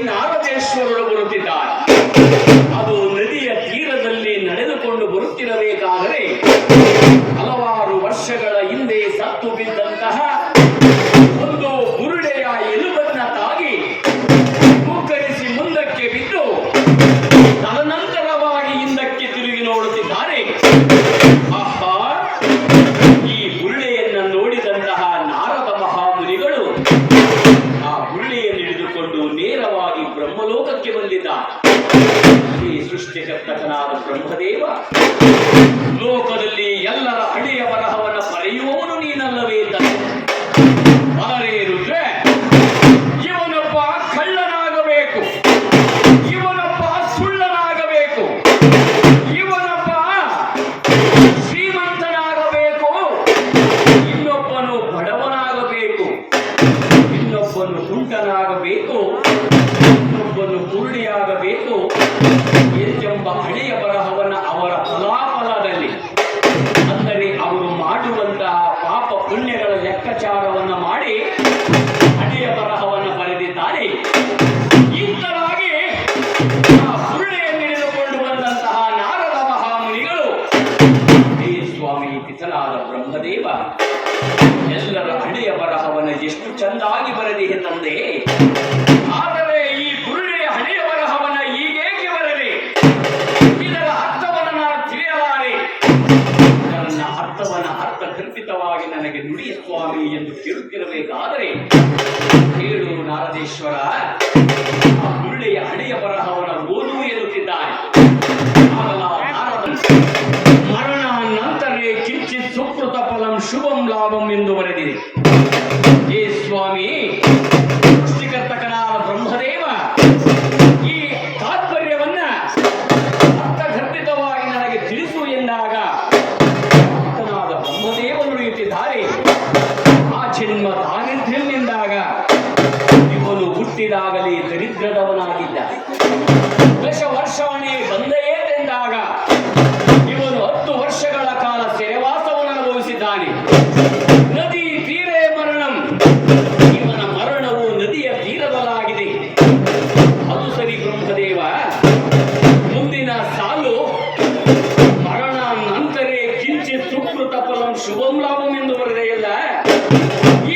ನಾರದೇಶ್ವರರು ಬರುತ್ತಿದ್ದಾರೆ. ಅದು ನದಿಯ ತೀರದಲ್ಲಿ ನಡೆದುಕೊಂಡು ಬರುತ್ತಿರಬೇಕಾದರೆ ಹಲವಾರು ವರ್ಷಗಳ ಹಿಂದೆ ಸತ್ತು ಬಿದ್ದಂತಹ ಒಂದು ಬುರುಡೆಯ ಎಲುಬನ್ನ ತಾಗಿ ಮುಕ್ಕರಿಸಿ ಮುಂದಕ್ಕೆ ಬಿದ್ದು ತದನಂತರವಾಗಿ ಹಿಂದಕ್ಕೆ ತಿರುಗಿ ನೋಡುತ್ತಿದ್ದಾರೆ. ಆಹಾ, ಈ ಬುರುಡೆಯನ್ನು ನೋಡಿದಂತಹ ನಾರದ ಮಹಾಮುನಿಗಳು ಆ ಬುರುಡೆಯನ್ನು ಹಿಡಿದುಕೊಂಡು ನೇರವಾಗಿ ಬ್ರಹ್ಮಲೋಕಕ್ಕೆ ಬಂದಿದ್ದಾರೆ. ಈ ಸೃಷ್ಟಿಕರ್ತಕನಾದ ಬ್ರಹ್ಮದೇವ, ಲೋಕದಲ್ಲಿ ಎಲ್ಲರ ಹಳೆಯ ಬರಹವನ್ನು ಬರೆಯುವವನು ನೀನಲ್ಲವೇ ತಂದೆ. ಅರೆ ರುದ್ರೆ, ಇವನೊಬ್ಬ ಕಳ್ಳನಾಗಬೇಕು, ಇವನೊಬ್ಬ ಸುಳ್ಳನಾಗಬೇಕು, ಇವನೊಬ್ಬ ಶ್ರೀಮಂತನಾಗಬೇಕು, ಇನ್ನೊಬ್ಬನು ಬಡವನಾಗಬೇಕು, ಇನ್ನೊಬ್ಬನು ಕುಂಟನಾಗಬೇಕು, ಇನ್ನೊಬ್ಬನು ಕುರುಡಿಯಾಗಬೇಕು ಎಂಬ ಹಳೆಯ ಬರಹವನ್ನು ಅವರ ಫಲಾಫಲದಲ್ಲಿ, ಅಂದರೆ ಅವರು ಮಾಡುವಂತಹ ಪಾಪ ಪುಣ್ಯಗಳ ಲೆಕ್ಕಾಚಾರವನ್ನು ಮಾಡಿ ಹಳೆಯ ಬರಹವನ್ನು ಬರೆದಿದ್ದಾರೆ. ಇಂತರಾಗಿ ಆ ಬುರುಡೆಯನ್ನು ಹಿಡಿದುಕೊಂಡು ಬಂದಂತಹ ನಾರದ ಮಹಾಮುನಿಗಳು, ಹೇ ಸ್ವಾಮಿ ಪಿತನಾದ ಬ್ರಹ್ಮದೇವ, ಎಲ್ಲರ ಹಳೆಯ ಬರಹವನ್ನು ಎಷ್ಟು ಚಂದಾಗಿ ಬರೆದಿದೆ ತಂದೆ. ಆದರೆ ಈ ಬುರುಡೆಯ ಹಳೆಯ ಬರಹವನ್ನು ಈಗೇಕೆ ಬರದೆ? ಇದರ ಅರ್ಥವನ್ನು ನಾನು ತಿಳಿಯಲಾರೆ. ನನ್ನ ಅರ್ಥವನ್ನು ಅರ್ಥಕಲ್ಪಿತವಾಗಿ ನನಗೆ ನುಡಿ ಸ್ವಾಮಿ ಎಂದು ಕೇಳುತ್ತಿರಬೇಕಾದರೆ, ಹೇಳು ನಾರದೇಶ್ವರ, ಆ ಬುರುಡೆಯ ಹಳೆಯ ಬರಹವನ್ನು ಓದು ಎನ್ನುತ್ತಿದ್ದಾನೆ. ಮರಣ ನಂತರೇ ಕಿಂಚಿತ್ ಸುಕೃತ ಫಲಂ ಶುಭಂ ಲಾಭಂ ಎಂದು ಬರೆದಿದೆ. ಹೇ ಸ್ವಾಮಿ ಸೃಷ್ಟಿಕರ್ತಕನಾದ ಬ್ರಹ್ಮದೇವ, ಈ ತಾತ್ಪರ್ಯವನ್ನ ಅರ್ಥಗರ್ಭಿತವಾಗಿ ನನಗೆ ತಿಳಿಸು ಎಂದಾಗ ಭಕ್ತನಾದ ಬ್ರಹ್ಮದೇವನು ನುಡಿಯುತ್ತಿದ್ದಾರೆ. ಆ ಜನ್ಮ ದಾರಿದ್ರ್ಯವೆಂದಾಗ ಇವನು ಹುಟ್ಟಿದಾಗಲೇ ದರಿದ್ರದವನಾಗಿದ್ದ. ದಶ ವರ್ಷವನೇ ಬಂದೆಯೇನೆಂದಾಗ ಇವನು 10 ವರ್ಷಗಳ ಕಾಲ ಸೆರೆವಾಸವನ್ನು ಅನುಭವಿಸಿದ್ದಾನೆ. ನದಿ ತೀರೇ ಮರಣಂ, ಇವನ ಮರಣವು ನದಿಯ ತೀರದಲ್ಲಾಗಿದೆ. ಅದು ಸರಿ ಬ್ರಹ್ಮದೇವ, ಮುಂದಿನ ಸಾಲು ಮರಣ ನಂತರೇ ಕಿಂಚಿತ್ ಸುಕೃತ ಫಲಂ ಶುಭಂ ಲಾಭಂ ಎಂದು ಬರೆದೆಯಲ್ಲ.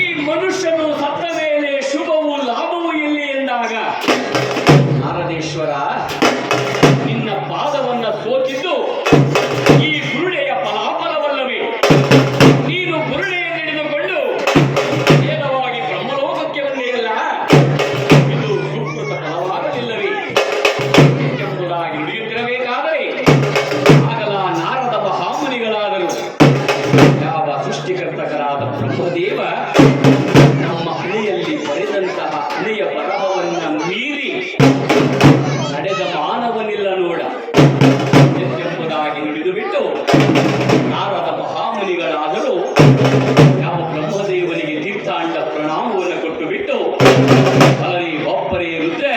ಈ ಮನುಷ್ಯನು ಸತ್ತ ಮೇಲೆ ಶುಭವು ಲಾಭವು ಎಲ್ಲಿ ಎಂದಾಗ, ನಾರದೇಶ್ವರ, ನಿನ್ನ ಪಾದವನ್ನ ಸೋಕಿದ್ದು ಈ ಬುರುಡೆಯ ಫಲಾಫಲವಲ್ಲವೇ? ನೀನು ಬುರುಡೆಯನ್ನು ಹಿಡಿದುಕೊಂಡು ನೇರವಾಗಿ ಬ್ರಹ್ಮಲೋಕಕ್ಕೆ ಬಂದೆಯಲ್ಲ, ಇದು ಸುಕೃತ ಫಲವಾಗಲಿಲ್ಲವೇ ಎಂಬುದಾಗಿ ನುಡಿಯುತ್ತಿರಬೇಕಾದರೆ ಆಗಲ ನಾರದ ಮಹಾಮುನಿಗಳಾದರು. ಯಾವ ಸೃಷ್ಟಿಕರ್ತಕರಾದ ಬ್ರಹ್ಮದೇವ ನಮ್ಮ ಹಣೆಯಲ್ಲಿ ಬರೆದಂತಹ ಹಣೆಯ ಬರಹವನ್ನ ಮೀರಿ ನಡೆದ ಮಾನವನಿಲ್ಲ ನೋಡ ಎಂಬುದಾಗಿ ನುಡಿದು ಬಿಟ್ಟು ನಾರದ ಮಹಾಮುನಿಗಳಾದರೂ ಯಾವ ಬ್ರಹ್ಮದೇವನಿಗೆ ತೀರ್ಥಾಂಡ ಪ್ರಣಾಮವನ್ನು ಕೊಟ್ಟು ಬಿಟ್ಟು, ಅಲ್ಲರಿ ಒಬ್ಬರೇ ರುದ್ರೆ